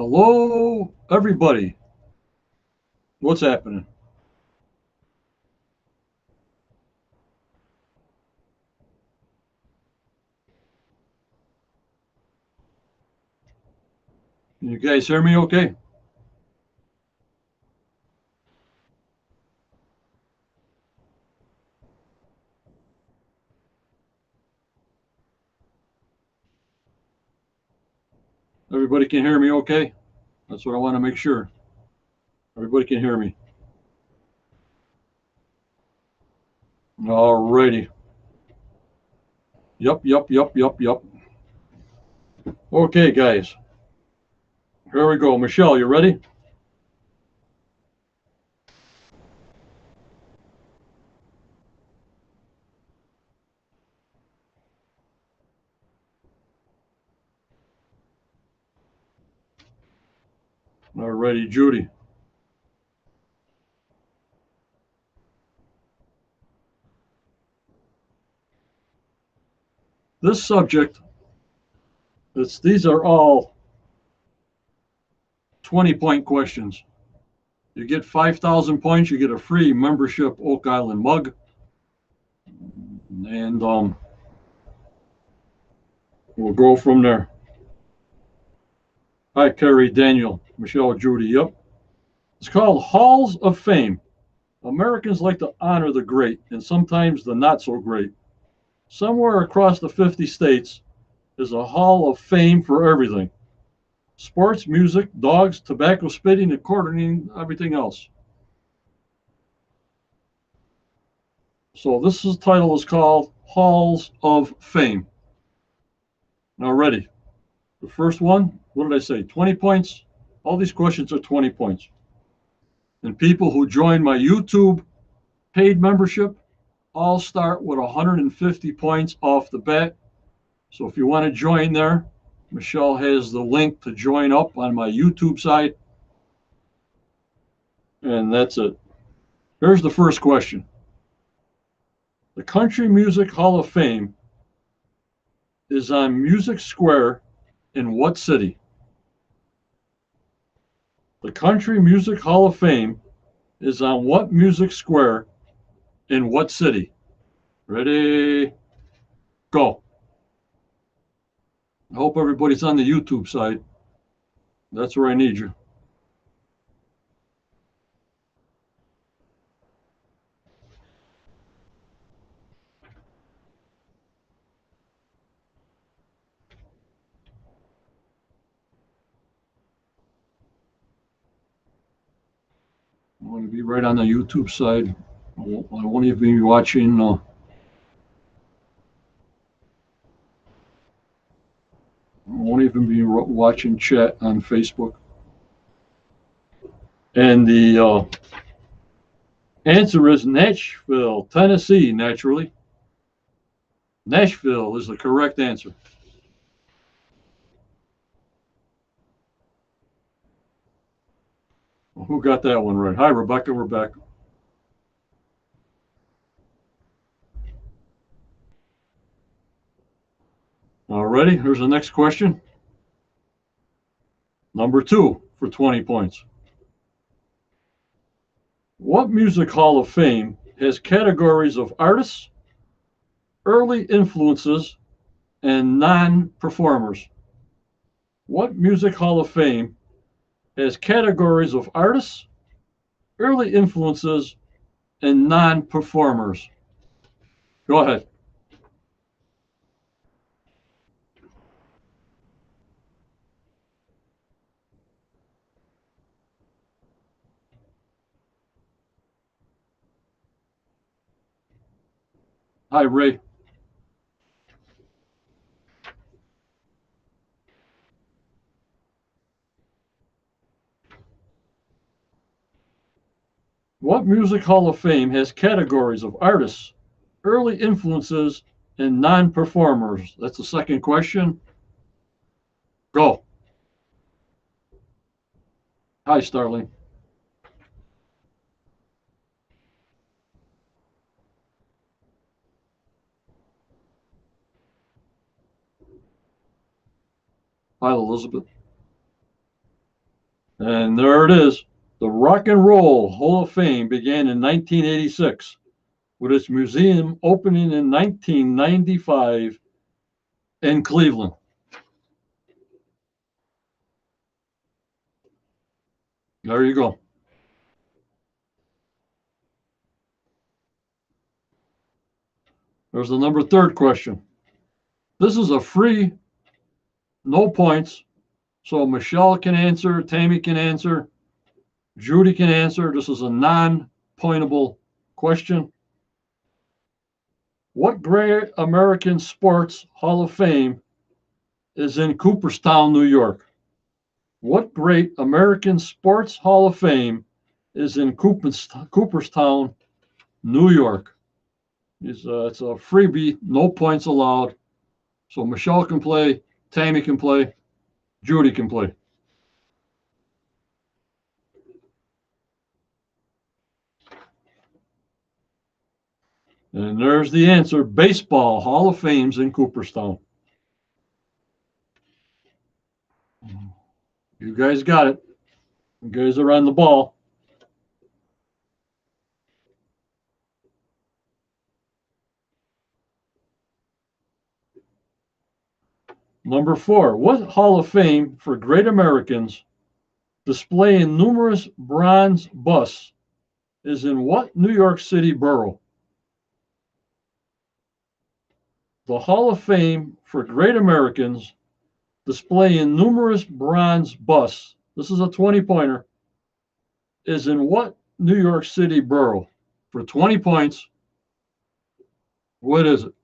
Hello, everybody. What's happening? Can you guys hear me okay? Everybody can hear me okay? That's what I want to make sure. Everybody can hear me. All righty. Yep. Okay, guys. Here we go. Michelle, you ready? All righty, Judy. This subject, these are all 20-point questions. You get 5,000 points, you get a free membership Oak Island mug. And we'll go from there. Hi, Kerry, Daniel, Michelle, Judy. Yep. It's called Halls of Fame. Americans like to honor the great and sometimes the not so great. Somewhere across the 50 states is a hall of fame for everything: sports, music, dogs, tobacco spitting, and quartering, everything else. So title is called Halls of Fame. Now, ready? The first one, what did I say? 20 points. All these questions are 20 points. And people who join my YouTube paid membership all start with 150 points off the bat. So if you want to join there, Michelle has the link to join up on my YouTube site. And that's it. Here's the first question. The Country Music Hall of Fame is on Music Square in what city? The Country Music Hall of Fame is on what music square in what city? Ready? Go. I hope everybody's on the YouTube side. That's where I need you. I want to be right on the YouTube side. I won't even be watching. I won't even be watching chat on Facebook. And the answer is Nashville, Tennessee, naturally. Nashville is the correct answer. Well, who got that one right? Hi, Rebecca. We're back. All righty. Here's the next question. Number 2 for 20 points. What Music Hall of Fame has categories of artists, early influences, and non-performers? What Music Hall of Fame has categories of artists, early influences, and non-performers? Go ahead. Hi, Ray. What Music Hall of Fame has categories of artists, early influences, and non-performers? That's the second question. Go. Hi, Starling. Hi, Elizabeth. And there it is. The Rock and Roll Hall of Fame began in 1986 with its museum opening in 1995 in Cleveland. There you go. There's the number third question. This is a free, no points. So Michelle can answer, Tammy can answer, Judy can answer. This is a non-pointable question. What great American sports Hall of Fame is in Cooperstown, New York? What great American sports Hall of Fame is in Cooperstown, New York? It's a freebie, no points allowed. So Michelle can play, Tammy can play, Judy can play. And there's the answer. Baseball Hall of Fame's in Cooperstown. You guys got it. You guys are on the ball. Number 4. What Hall of Fame for great Americans displaying numerous bronze busts is in what New York City borough? The Hall of Fame for great Americans displaying numerous bronze busts, this is a 20-pointer, is in what New York City borough? For 20 points, what is it?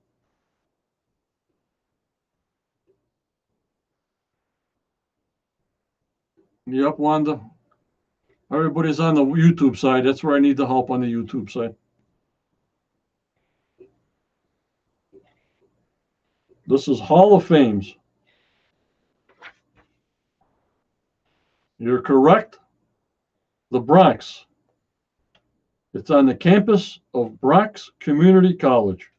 Yep, Wanda. Everybody's on the YouTube side. That's where I need the help on the YouTube side. This is Hall of Fames. You're correct. The Bronx. It's on the campus of Bronx Community College.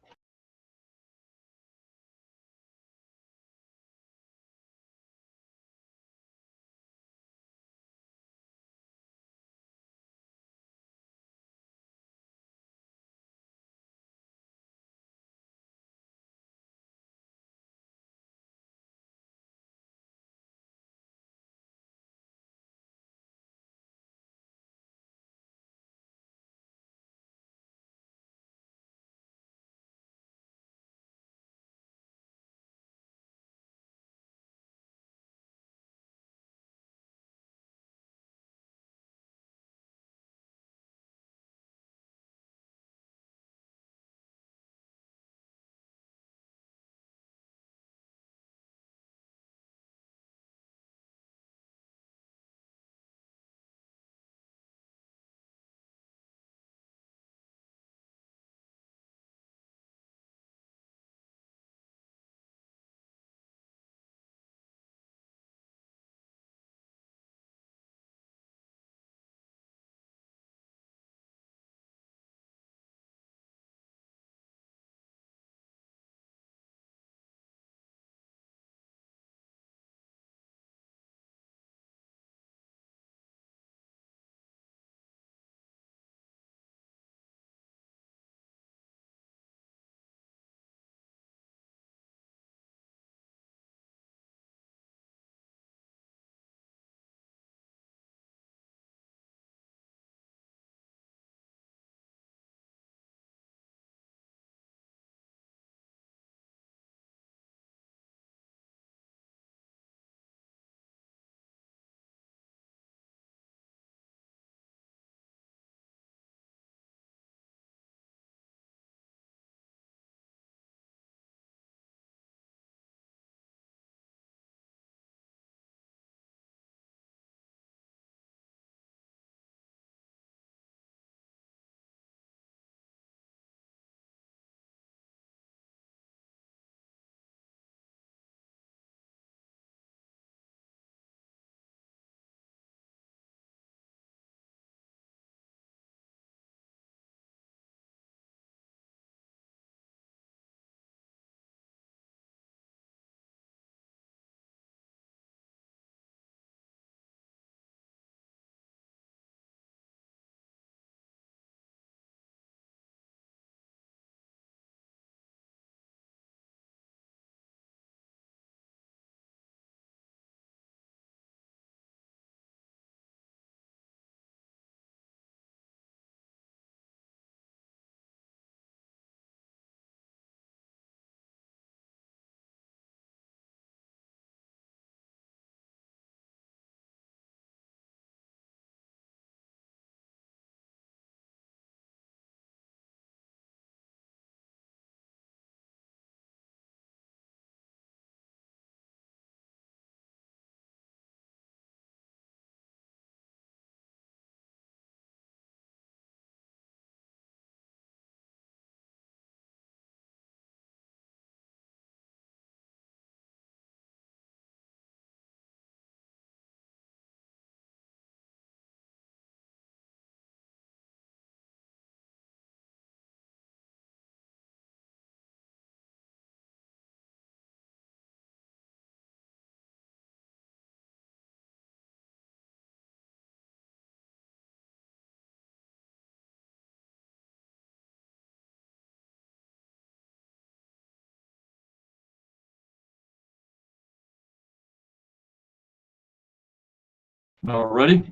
Now, ready?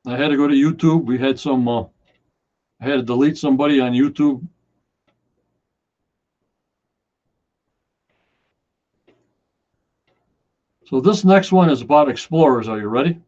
I had to go to YouTube. We had some, I had to delete somebody on YouTube. So this next one is about explorers. Are you ready?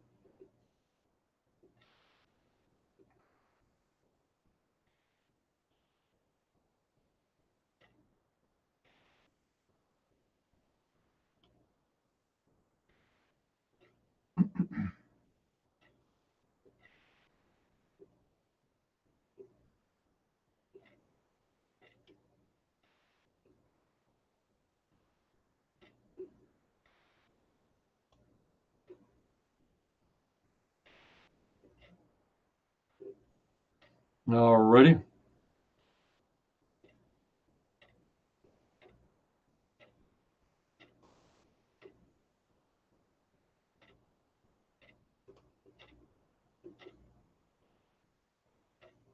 Now, ready? I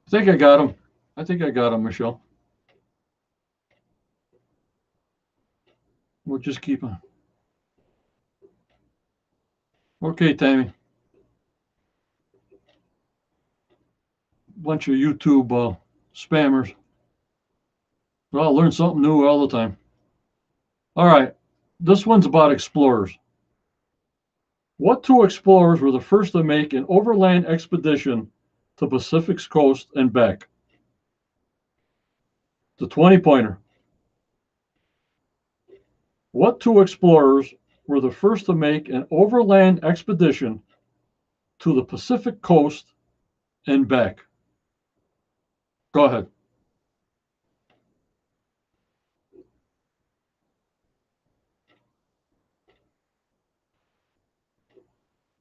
think I got him. I think I got him, Michelle. We'll just keep on. Okay, Tammy. Bunch of YouTube spammers. Well, I'll learn something new all the time. All right. This one's about explorers. What two explorers were the first to make an overland expedition to Pacific's coast and back? The 20-pointer. What two explorers were the first to make an overland expedition to the Pacific coast and back? Go ahead.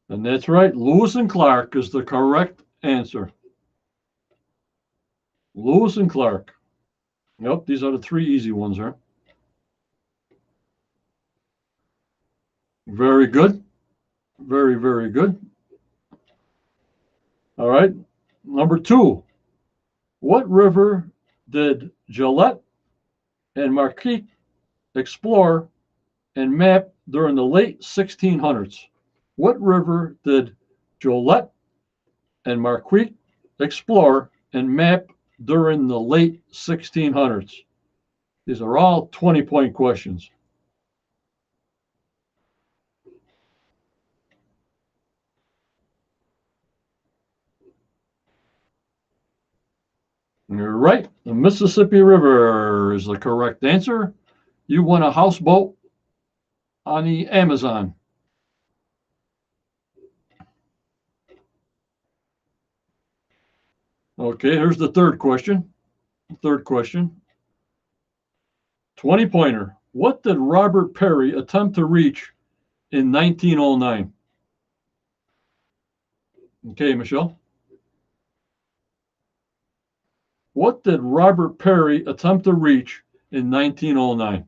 And that's right. Lewis and Clark is the correct answer. Lewis and Clark. Yep, these are the three easy ones, huh? Very good. Very, very good. All right. Number two. What river did Gillette and Marquette explore and map during the late 1600s? What river did Gillette and Marquette explore and map during the late 1600s? These are all 20-point questions. You're right. The Mississippi River is the correct answer. You won a houseboat on the Amazon. Okay, here's the third question. Third question. 20-pointer. What did Robert Perry attempt to reach in 1909? Okay, Michelle. What did Robert Perry attempt to reach in 1909?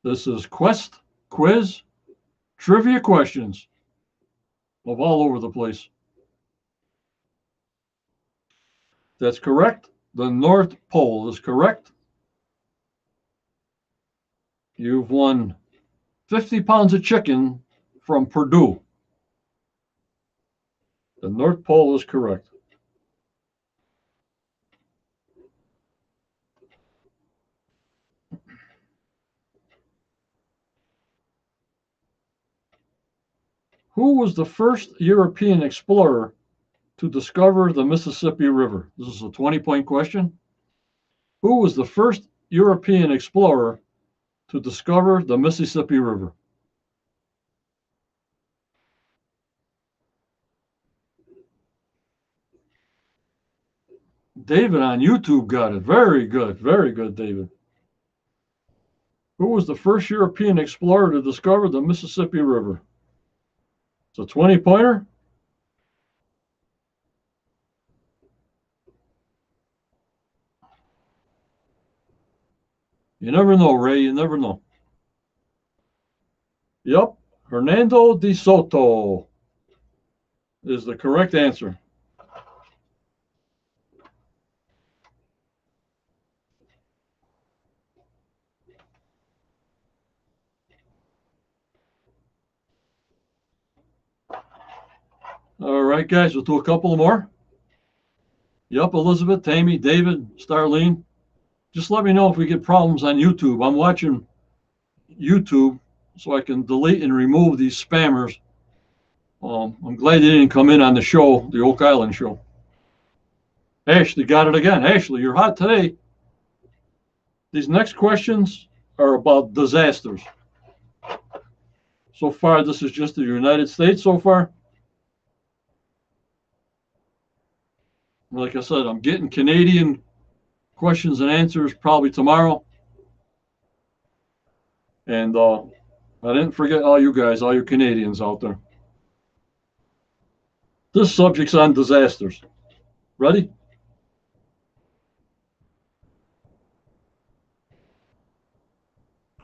This is quest, quiz, trivia questions of all over the place. That's correct. The North Pole is correct. You've won 50 pounds of chicken from Purdue. The North Pole is correct. Who was the first European explorer to discover the Mississippi River? This is a 20-point question. Who was the first European explorer to discover the Mississippi River? David on YouTube got it. Very good. Very good, David. Who was the first European explorer to discover the Mississippi River? It's a 20-pointer. You never know, Ray. You never know. Yep. Hernando de Soto is the correct answer. All right, guys, we'll do a couple more. Yep, Elizabeth, Tammy, David, Starlene. Just let me know if we get problems on YouTube. I'm watching YouTube so I can delete and remove these spammers. I'm glad they didn't come in on the show, the Oak Island show. Ashley got it again. Ashley, you're hot today. These next questions are about disasters. So far, this is just the United States so far. Like I said, I'm getting Canadian questions and answers probably tomorrow. And I didn't forget all you guys, all you Canadians out there. This subject's on disasters. Ready?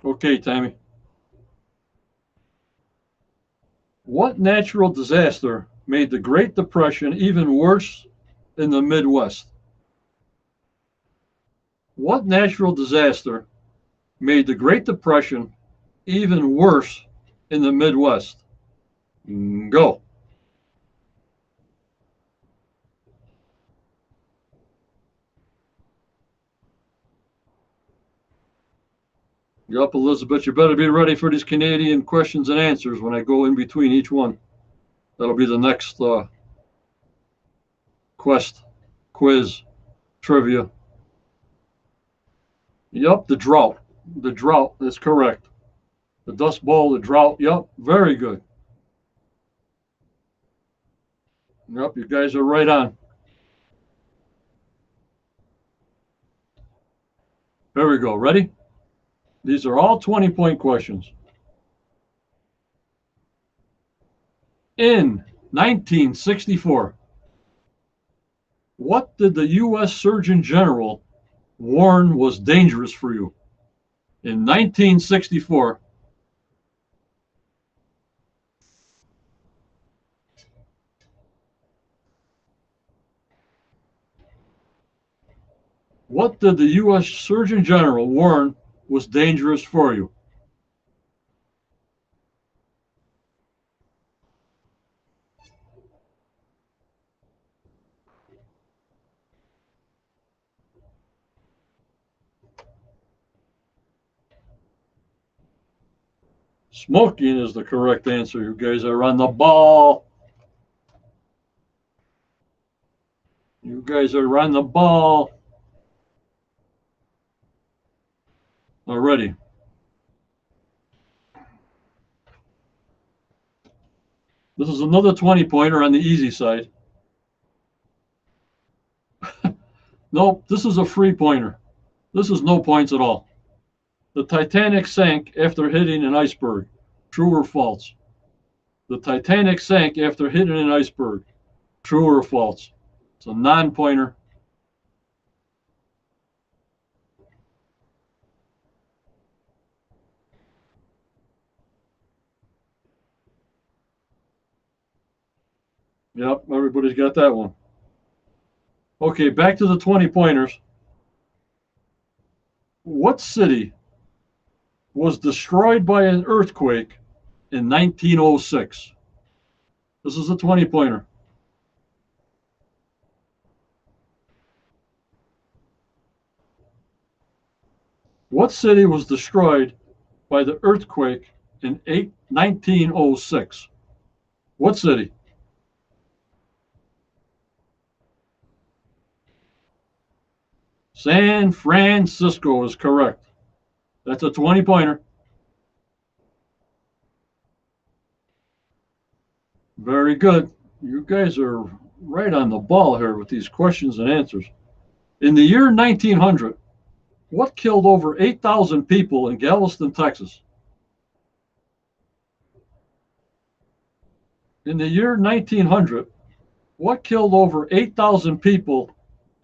Okay, Tammy. What natural disaster made the Great Depression even worse in the Midwest? What natural disaster made the Great Depression even worse in the Midwest? Go. You're up, Elizabeth. You better be ready for these Canadian questions and answers when I go in between each one. That'll be the next quest, quiz, trivia. Yep, the drought. The drought is correct. The Dust Bowl, the drought. Yep, very good. Yep, you guys are right on. There we go. Ready? These are all 20-point questions. In 1964, what did the U.S. Surgeon General warn was dangerous for you? In 1964, what did the U.S. Surgeon General warn was dangerous for you? Smoking is the correct answer. You guys are on the ball. You guys are on the ball. Already. This is another 20-pointer on the easy side. Nope, this is a free pointer. This is no points at all. The Titanic sank after hitting an iceberg. True or false? The Titanic sank after hitting an iceberg. True or false? It's a non-pointer. Yep, everybody's got that one. Okay, back to the 20-pointers. What city was destroyed by an earthquake in 1906? This is a 20-pointer. What city was destroyed by the earthquake in 1906? What city? San Francisco is correct. That's a 20-pointer. Very good. You guys are right on the ball here with these questions and answers. In the year 1900, what killed over 8,000 people in Galveston, Texas? In the year 1900, what killed over 8,000 people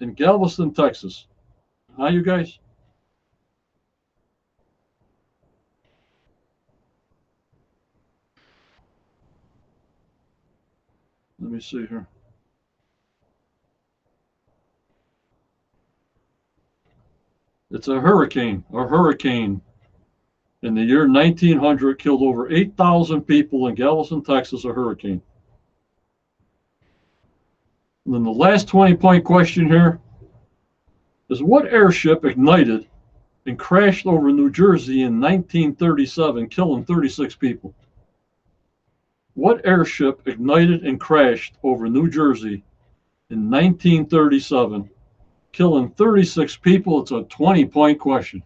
in Galveston, Texas? Huh, you guys? Let me see here. It's a hurricane. A hurricane in the year 1900 killed over 8,000 people in Galveston, Texas, a hurricane. And then the last 20-point question here is, what airship ignited and crashed over New Jersey in 1937, killing 36 people? What airship ignited and crashed over New Jersey in 1937, killing 36 people? It's a 20-point question.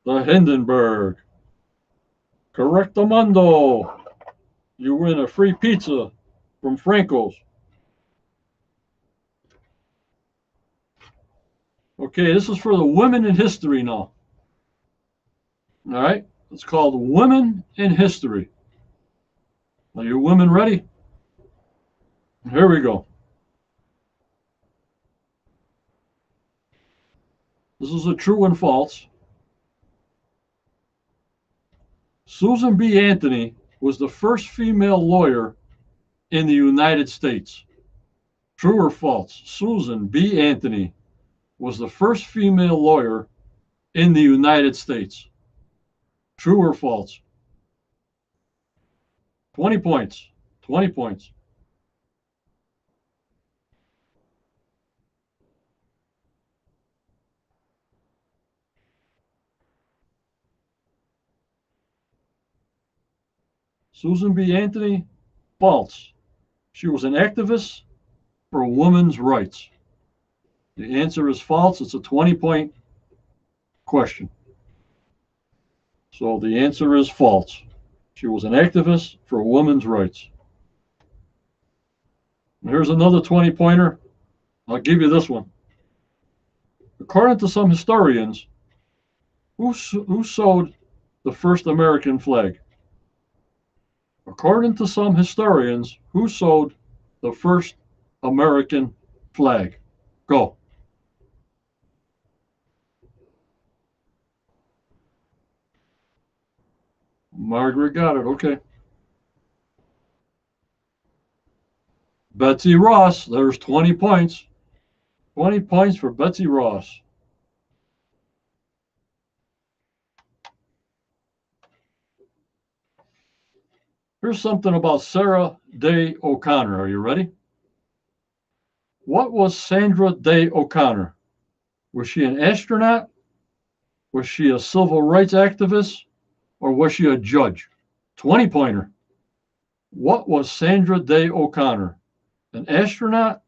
The Hindenburg. Correctamundo. You win a free pizza from Franco's. Okay, this is for the women in history now. All right, it's called Women in History. Are you women ready? Here we go. This is a true and false. Susan B. Anthony was the first female lawyer in the United States. True or false? Susan B. Anthony was the first female lawyer in the United States. True or false? 20 points. 20 points. Susan B. Anthony, false. She was an activist for women's rights. The answer is false. It's a 20-point question. So the answer is false. She was an activist for women's rights. And here's another 20-pointer. I'll give you this one. According to some historians, who sewed the first American flag? According to some historians, who sewed the first American flag? Go. Margaret got it. Okay. Betsy Ross. There's 20 points. 20 points for Betsy Ross. Here's something about Sarah Day O'Connor. Are you ready? What was Sandra Day O'Connor? Was she an astronaut? Was she a civil rights activist? Or was she a judge? 20-pointer. What was Sandra Day O'Connor? An astronaut,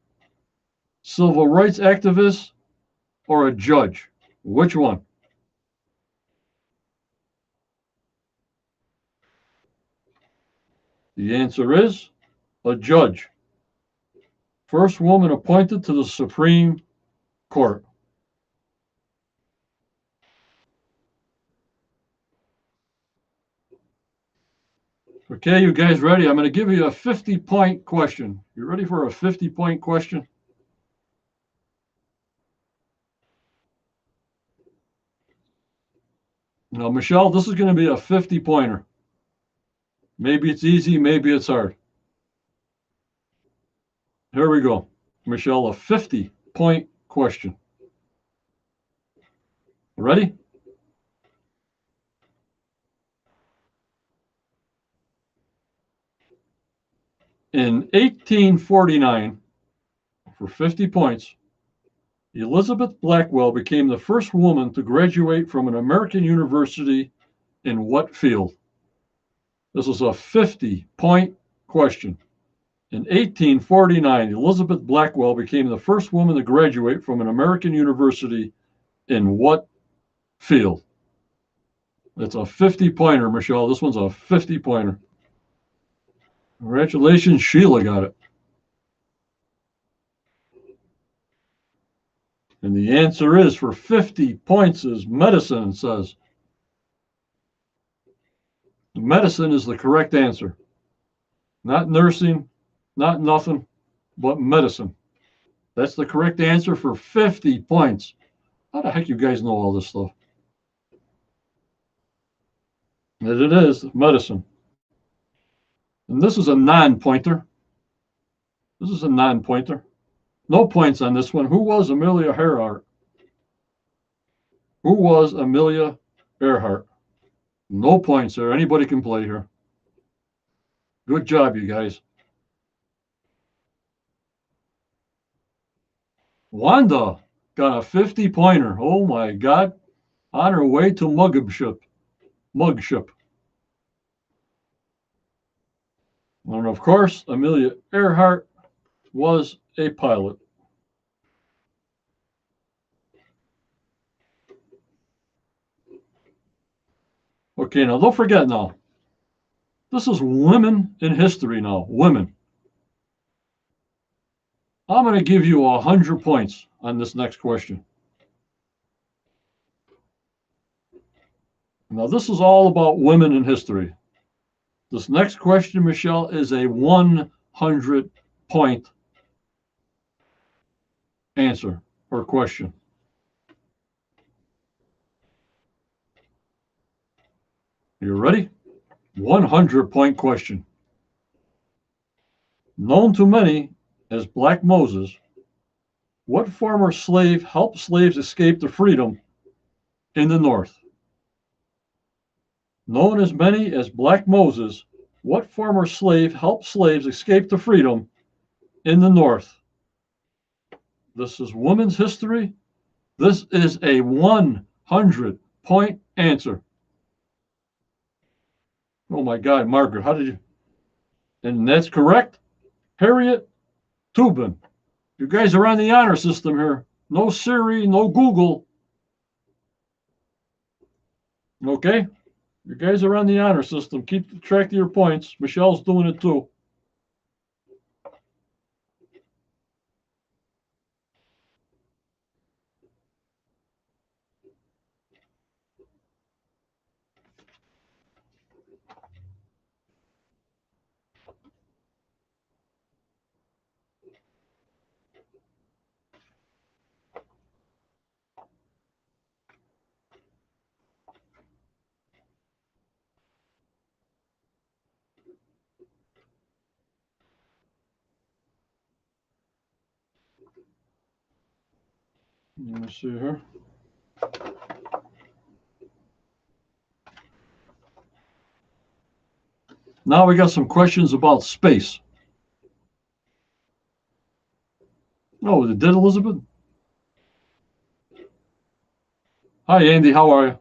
civil rights activist, or a judge? Which one? The answer is a judge. First woman appointed to the Supreme Court. Okay, you guys ready? I'm going to give you a 50-point question. You ready for a 50-point question? Now, Michelle, this is going to be a 50-pointer. Maybe it's easy, maybe it's hard. Here we go. Michelle, a 50-point question. Ready? In 1849, for 50 points, Elizabeth Blackwell became the first woman to graduate from an American university in what field? This is a 50-point question. In 1849, Elizabeth Blackwell became the first woman to graduate from an American university in what field? It's a 50-pointer, Michelle. This one's a 50-pointer. Congratulations, Sheila got it. And the answer is, for 50 points, is medicine, it says. Medicine is the correct answer. Not nursing, not nothing, but medicine. That's the correct answer for 50 points. How the heck you guys know all this stuff? And it is medicine. And this is a non-pointer. This is a non-pointer. No points on this one. Who was Amelia Earhart? Who was Amelia Earhart? No points there. Anybody can play here. Good job, you guys. Wanda got a 50-pointer. Oh my God. On her way to Mugship. And of course, Amelia Earhart was a pilot. Okay, now don't forget now. This is women in history now. Women. I'm going to give you 100 points on this next question. Now, this is all about women in history. This next question, Michelle, is a 100-point answer or question. You ready? 100-point question. Known to many as Black Moses, what former slave helped slaves escape to freedom in the North? Known as many as Black Moses, what former slave helped slaves escape to freedom in the North? This is women's history. This is a 100-point answer. Oh my God, Margaret, how did you? And that's correct. Harriet Tubman. You guys are on the honor system here. No Siri, no Google. Okay? You guys are on the honor system. Keep track of your points. Michelle's doing it too. Let me see here. Now we got some questions about space. Oh, it did, Elizabeth? Hi, Andy. How are you?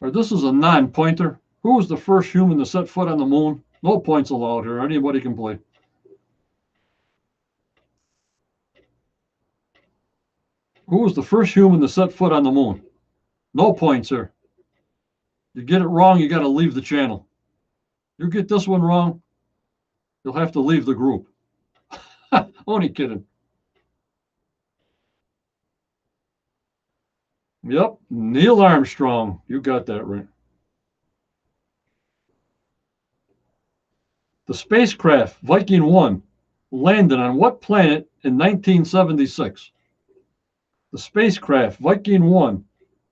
All right, this is a non-pointer. Who was the first human to set foot on the moon? No points allowed here. Anybody can play. Who was the first human to set foot on the moon? No points here. You get it wrong, you got to leave the channel. You get this one wrong, you'll have to leave the group. Only kidding. Yep, Neil Armstrong. You got that right. The spacecraft Viking 1 landed on what planet in 1976? The spacecraft Viking 1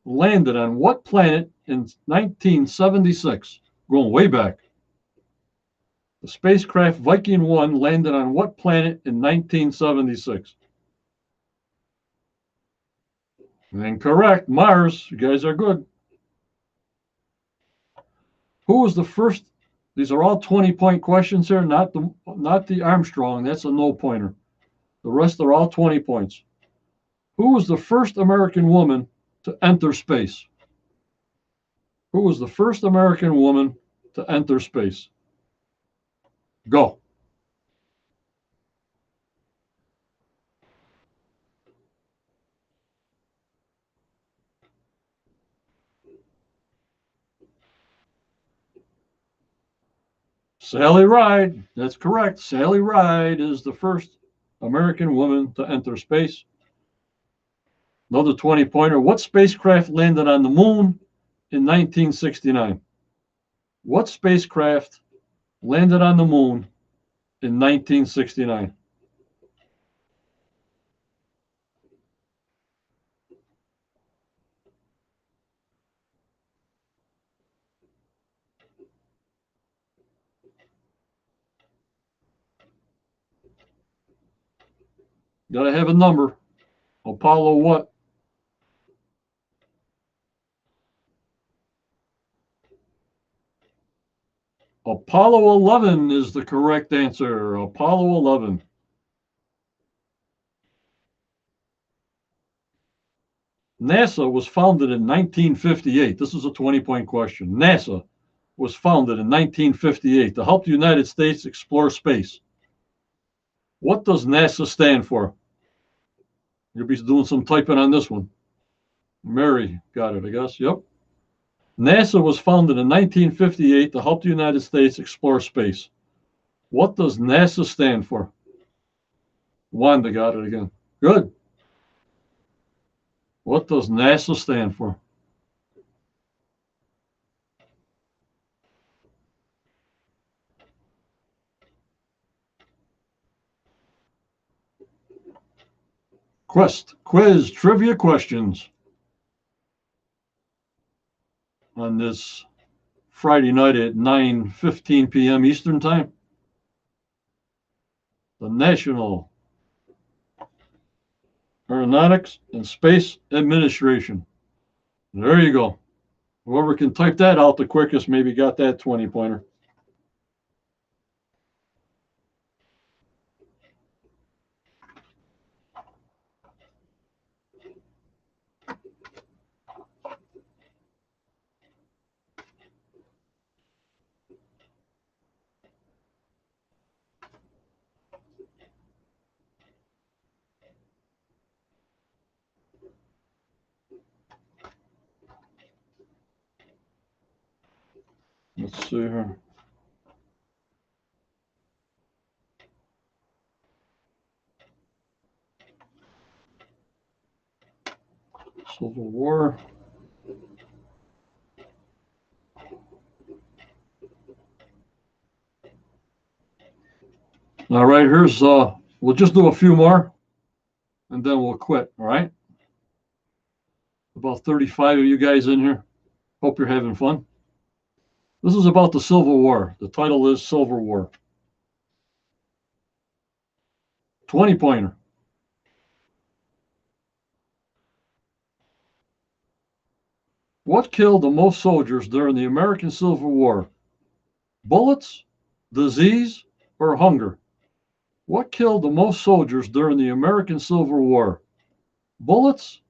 landed on what planet in 1976? Going way back. The spacecraft Viking 1 landed on what planet in 1976? Incorrect. Mars. You guys are good. Who was the first? These are all 20-point questions here, not the Armstrong. That's a no-pointer. The rest are all 20 points. Who was the first American woman to enter space? Who was the first American woman to enter space? Go. Sally Ride. That's correct. Sally Ride is the first American woman to enter space. Another 20-pointer. What spacecraft landed on the moon in 1969? What spacecraft landed on the moon in 1969? Got to have a number. Apollo what? Apollo 11 is the correct answer. Apollo 11. NASA was founded in 1958. This is a 20-point question. NASA was founded in 1958 to help the United States explore space. What does NASA stand for? You'll be doing some typing on this one. Mary got it, I guess. Yep. NASA was founded in 1958 to help the United States explore space. What does NASA stand for? Wanda got it again. Good. What does NASA stand for? Quiz trivia questions on this Friday night at 9:15 p.m. Eastern Time. The National Aeronautics and Space Administration. There you go. Whoever can type that out the quickest maybe got that 20-pointer. Let's see here. Civil War. All right, here's, we'll just do a few more and then we'll quit, all right? About 35 of you guys in here. Hope you're having fun. This is about the Civil War. The title is Civil War. 20-pointer. What killed the most soldiers during the American Civil War? Bullets, disease, or hunger? What killed the most soldiers during the American Civil War? Bullets,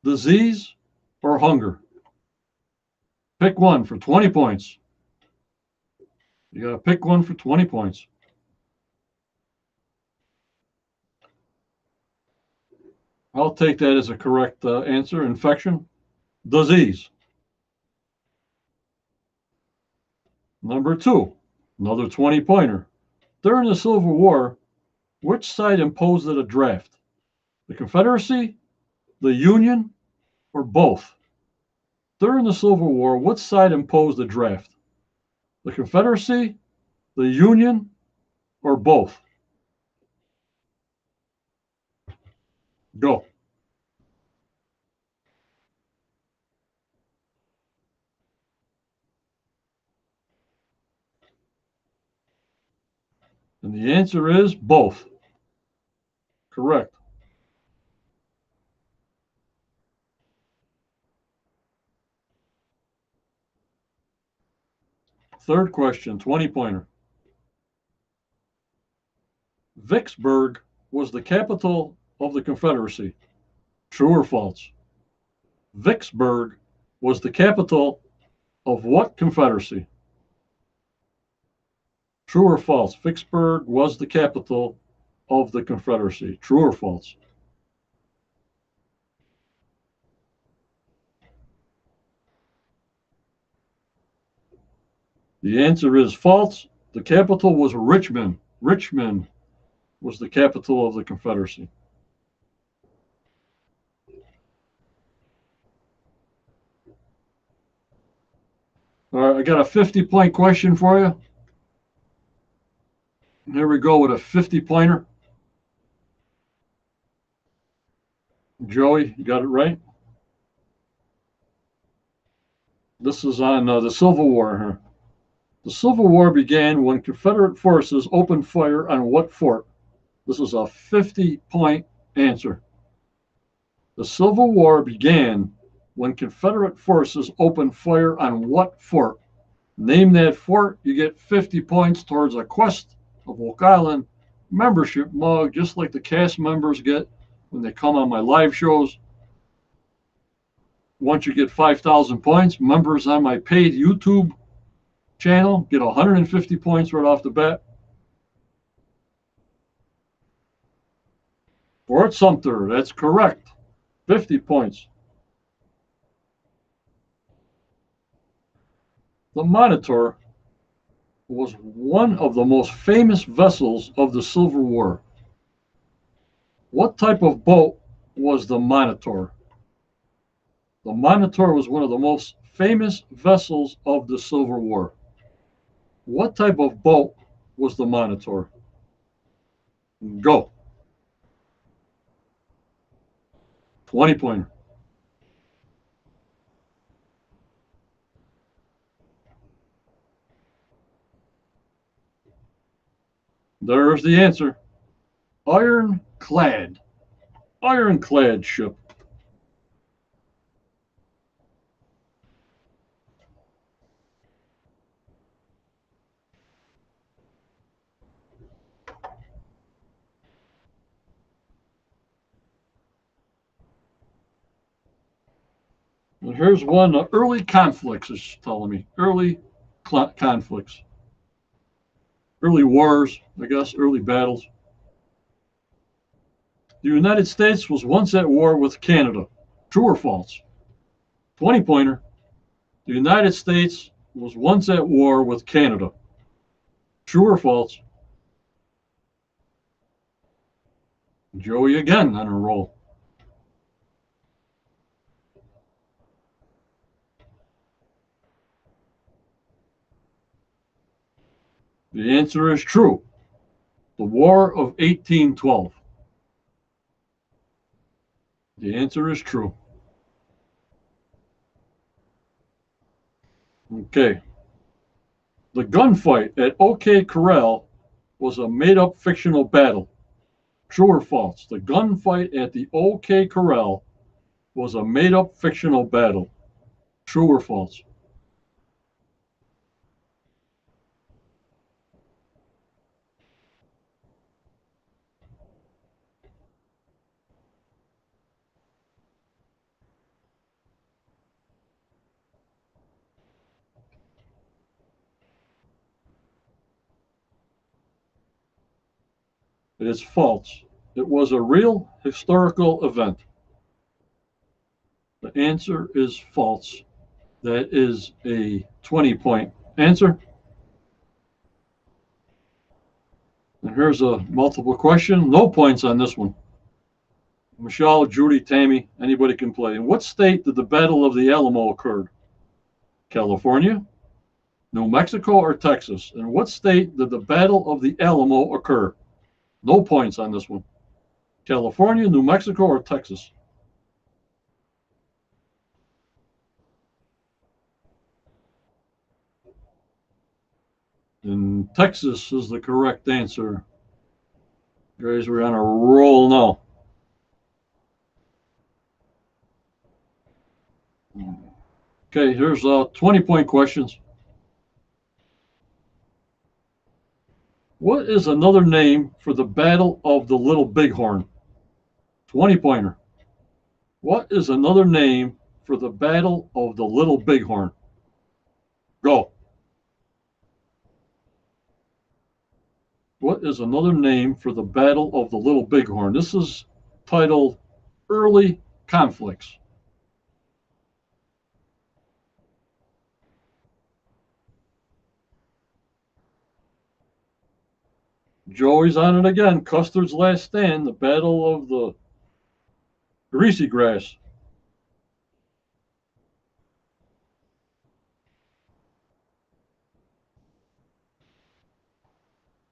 disease, or hunger? Pick one for 20 points. You got to pick one for 20 points. I'll take that as a correct answer. Infection, disease. Number two, another 20-pointer. During the Civil War, which side imposed a draft? The Confederacy, the Union, or both? During the Civil War, which side imposed a draft? The Confederacy, the Union, or both? Go. And the answer is both. Correct. Third question, 20-pointer. Vicksburg was the capital of the Confederacy. True or false? Vicksburg was the capital of what Confederacy? True or false? Vicksburg was the capital of the Confederacy. True or false? The answer is false. The capital was Richmond. Richmond was the capital of the Confederacy. All right, I got a 50-point question for you. Here we go with a 50-pointer. Joey, you got it right? This is on the Civil War here. The Civil War began when Confederate forces opened fire on what fort? This is a 50-point answer. The Civil War began when Confederate forces opened fire on what fort? Name that fort, you get 50 points towards a Quest of Oak Island membership mug, just like the cast members get when they come on my live shows. Once you get 5,000 points, members on my paid YouTube channel get 150 points right off the bat. Fort Sumter, that's correct. 50 points. The Monitor was one of the most famous vessels of the Civil War. What type of boat was the Monitor? The Monitor was one of the most famous vessels of the Civil War. What type of boat was the Monitor? Go. 20-pointer. There's the answer. Ironclad. Ironclad ship. And here's one, early conflicts, is telling me. Early conflicts. Early wars, I guess, early battles. The United States was once at war with Canada. True or false? 20-pointer. The United States was once at war with Canada. True or false? Joey again on a roll. The answer is true. The War of 1812. The answer is true. Okay. The gunfight at OK Corral was a made-up fictional battle. True or false? The gunfight at the OK Corral was a made-up fictional battle. True or false? It is false. It was a real historical event. The answer is false. That is a 20-point answer. And here's a multiple question. No points on this one. Michelle, Judy, Tammy, anybody can play. In what state did the Battle of the Alamo occur? California, New Mexico, or Texas? In what state did the Battle of the Alamo occur? No points on this one. California, New Mexico, or Texas? And Texas is the correct answer. Guys, we're on a roll now. Okay, here's 20-point questions. What is another name for the Battle of the Little Bighorn? 20-pointer. What is another name for the Battle of the Little Bighorn? Go. What is another name for the Battle of the Little Bighorn? This is titled Early Conflicts. Joey's on it again. Custer's Last Stand, the Battle of the Greasy Grass.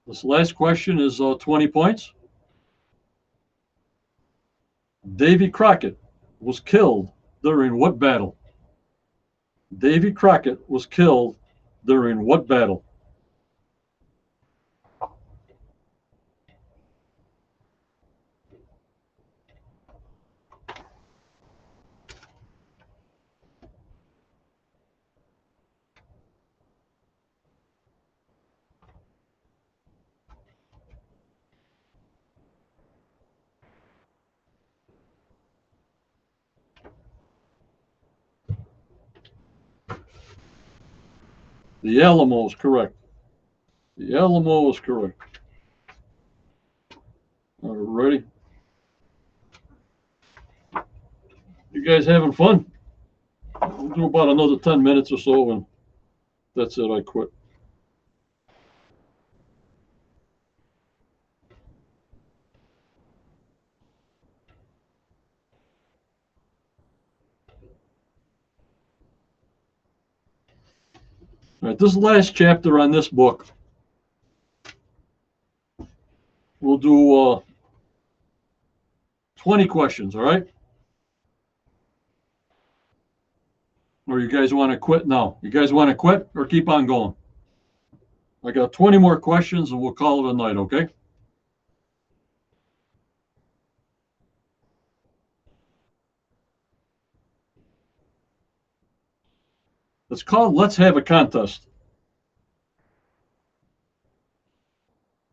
This last question is 20 points. Davy Crockett was killed during what battle? Davy Crockett was killed during what battle? The Alamo is correct. The Alamo is correct. All right, ready? You guys having fun? We'll do about another 10 minutes or so, and that's it. I quit. All right, this last chapter on this book, we'll do 20 questions, all right? Or you guys want to quit now? You guys want to quit or keep on going? I got 20 more questions and we'll call it a night, okay? It's called Let's Have a Contest.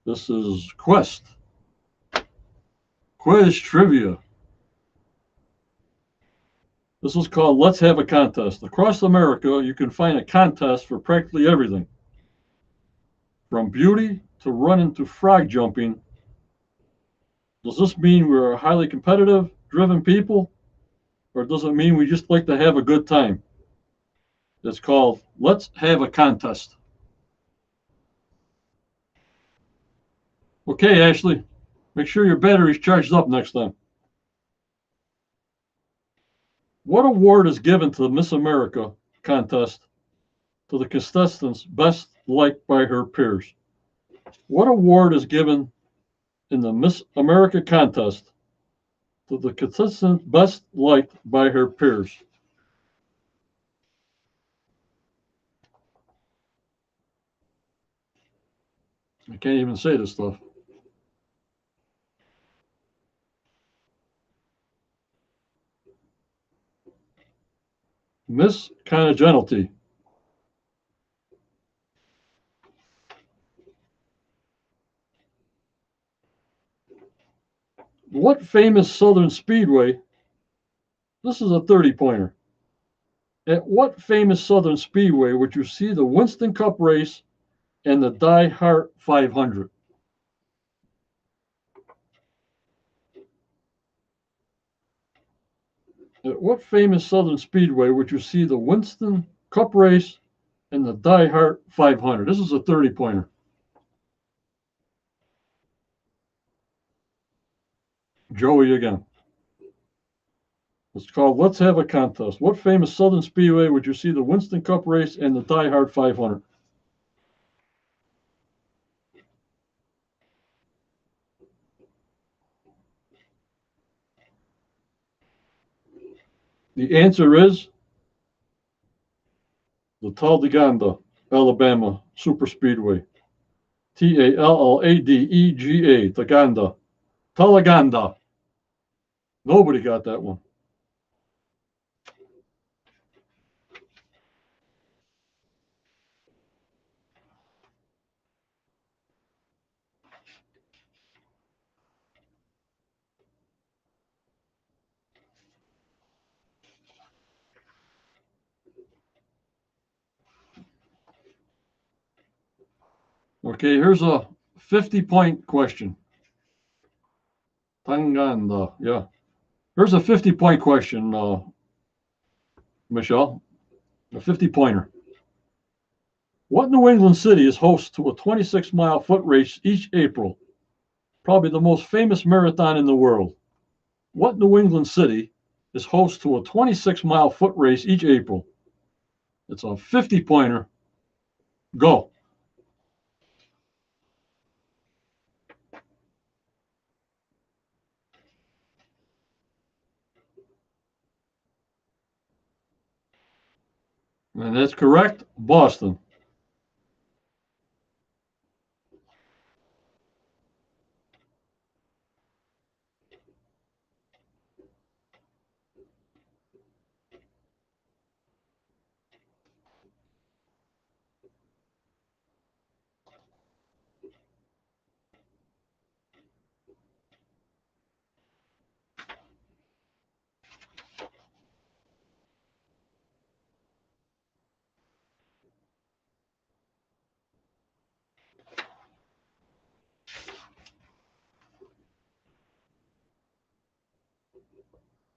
This is Quest. Quiz Trivia. This is called Let's Have a Contest. Across America, you can find a contest for practically everything. From beauty to running to frog jumping. Does this mean we're highly competitive, driven people? Or does it mean we just like to have a good time? It's called Let's Have a Contest. Okay, Ashley, make sure your battery's charged up next time. What award is given to the Miss America contest to the contestants best liked by her peers? What award is given in the Miss America contest to the contestant best liked by her peers? I can't even say this stuff. Miss Congeniality. What famous Southern Speedway? This is a 30-pointer. At what famous Southern Speedway would you see the Winston Cup race and the Die Hard 500? At what famous Southern Speedway would you see the Winston Cup race and the Die Hard 500? This is a 30-pointer. Joey again. It's called Let's Have a Contest. What famous Southern Speedway would you see the Winston Cup race and the Die Hard 500? The answer is the Talladega, Alabama Super Speedway. Talladega, Taganda. Talladega. Nobody got that one. Okay, here's a 50-point question. Tanganda, yeah. Here's a 50-point question, Michelle. A 50-pointer. What New England city is host to a 26-mile foot race each April? Probably the most famous marathon in the world. What New England city is host to a 26-mile foot race each April? It's a 50-pointer. Go. And that's correct. Boston.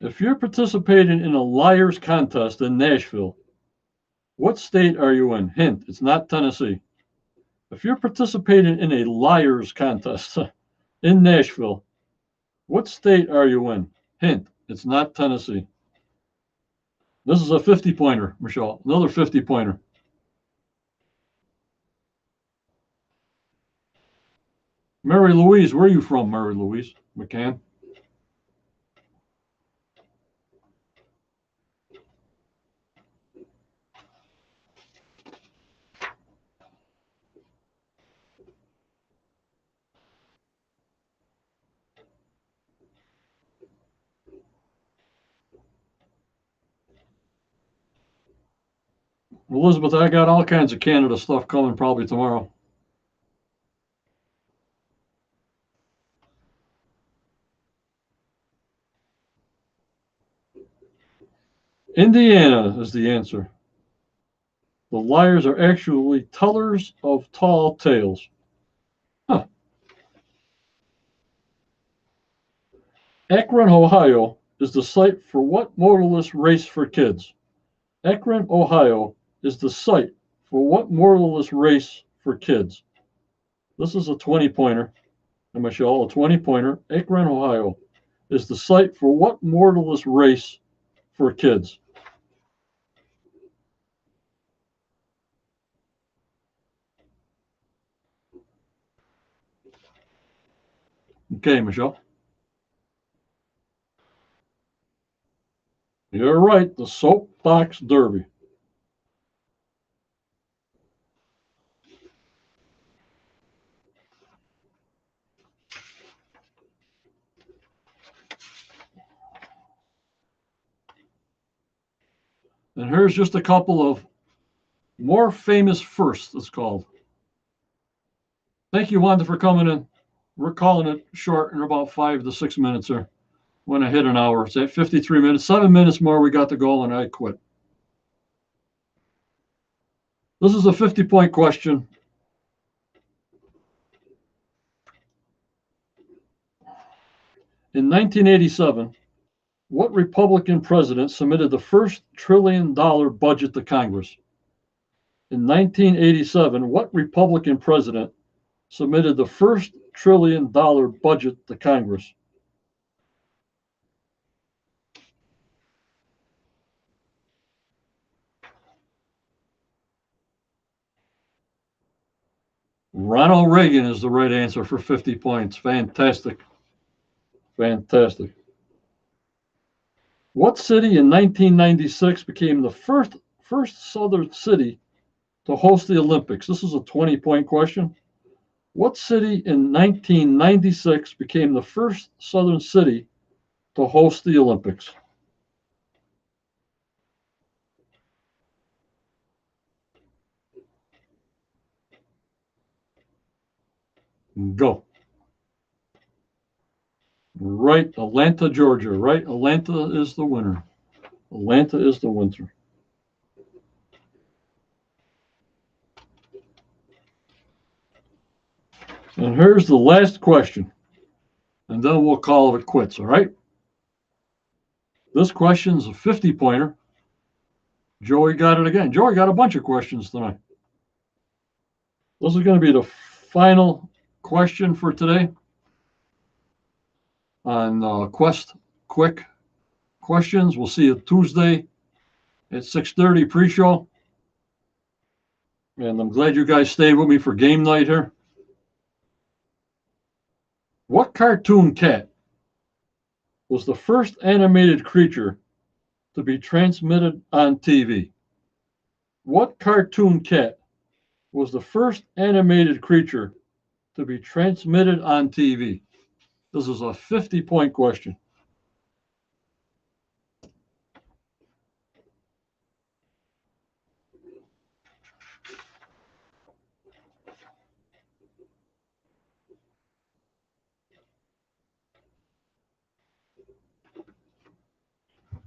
If you're participating in a liar's contest in Nashville, what state are you in? Hint, it's not Tennessee. If you're participating in a liar's contest in Nashville, what state are you in? Hint, it's not Tennessee. This is a 50-pointer, Michelle. Another 50-pointer. Mary Louise, where are you from, Mary Louise McCann? Elizabeth, I got all kinds of Canada stuff coming probably tomorrow. Indiana is the answer. The liars are actually tellers of tall tales. Huh. Akron, Ohio is the site for what motorless race for kids? Akron, Ohio is the site for what motorless race for kids? This is a 20-pointer. And Michelle, a 20-pointer. Akron, Ohio is the site for what motorless race for kids? Okay, Michelle. You're right, the Soapbox Derby. And here's just a couple of more famous firsts, it's called. Thank you, Wanda, for coming in. We're calling it short in about 5 to 6 minutes here. When I hit an hour, it's at 53 minutes. 7 minutes more, we got the goal, and I quit. This is a 50-point question. In 1987, what Republican president submitted the first $1 trillion budget to Congress? In 1987, what Republican president submitted the first $1 trillion budget to Congress? Ronald Reagan is the right answer for 50 points. Fantastic. Fantastic. What city in 1996 became the first southern city to host the Olympics? This is a 20-point question. What city in 1996 became the first southern city to host the Olympics? Go. Right, Atlanta, Georgia. Right, Atlanta is the winner. Atlanta is the winner. And here's the last question. And then we'll call it quits, all right? This question's a 50-pointer. Joey got it again. Joey got a bunch of questions tonight. This is going to be the final question for today on Quest Quick Questions. We'll see you Tuesday at 6:30 pre-show. And I'm glad you guys stayed with me for game night here. What cartoon cat was the first animated creature to be transmitted on TV? What cartoon cat was the first animated creature to be transmitted on TV? This is a 50-point question.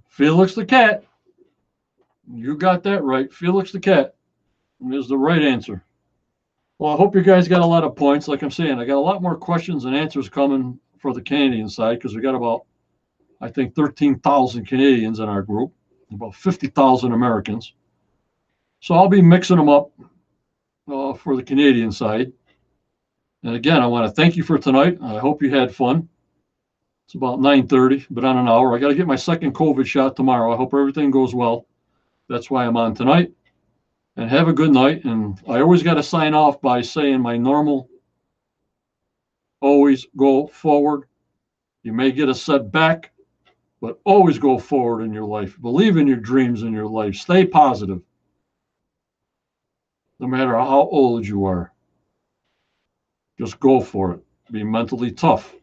Felix the cat. You got that right. Felix the cat is the right answer. Well, I hope you guys got a lot of points. Like I'm saying, I got a lot more questions and answers coming for the Canadian side because we got about I think 13,000 Canadians in our group, about 50,000 Americans. So I'll be mixing them up for the Canadian side. And again, I want to thank you for tonight. I hope you had fun. It's about 9:30, but on an hour. I got to get my second COVID shot tomorrow. I hope everything goes well. That's why I'm on tonight. And have a good night. And I always got to sign off by saying my normal, always go forward. You may get a setback, but always go forward in your life. Believe in your dreams in your life. Stay positive, no matter how old you are. Just go for it. Be mentally tough.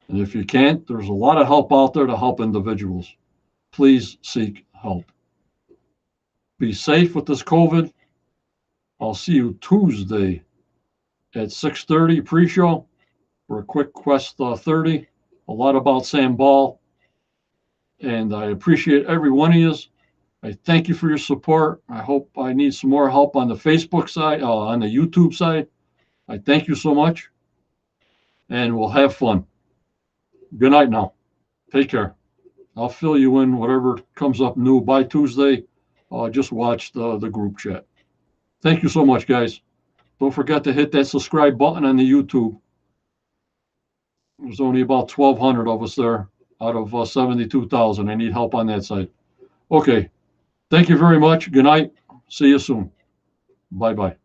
And if you can't, there's a lot of help out there to help individuals. Please seek help. Be safe with this COVID. I'll see you Tuesday at 6:30 pre-show for a quick Quest 30. A lot about Sam Ball. And I appreciate every one of you. I thank you for your support. I hope I need some more help on the Facebook side, on the YouTube side. I thank you so much. And we'll have fun. Good night now. Take care. I'll fill you in whatever comes up new by Tuesday. Just watch the group chat. Thank you so much, guys. Don't forget to hit that subscribe button on the YouTube. There's only about 1,200 of us there out of 72,000. I need help on that side. Okay. Thank you very much. Good night. See you soon. Bye-bye.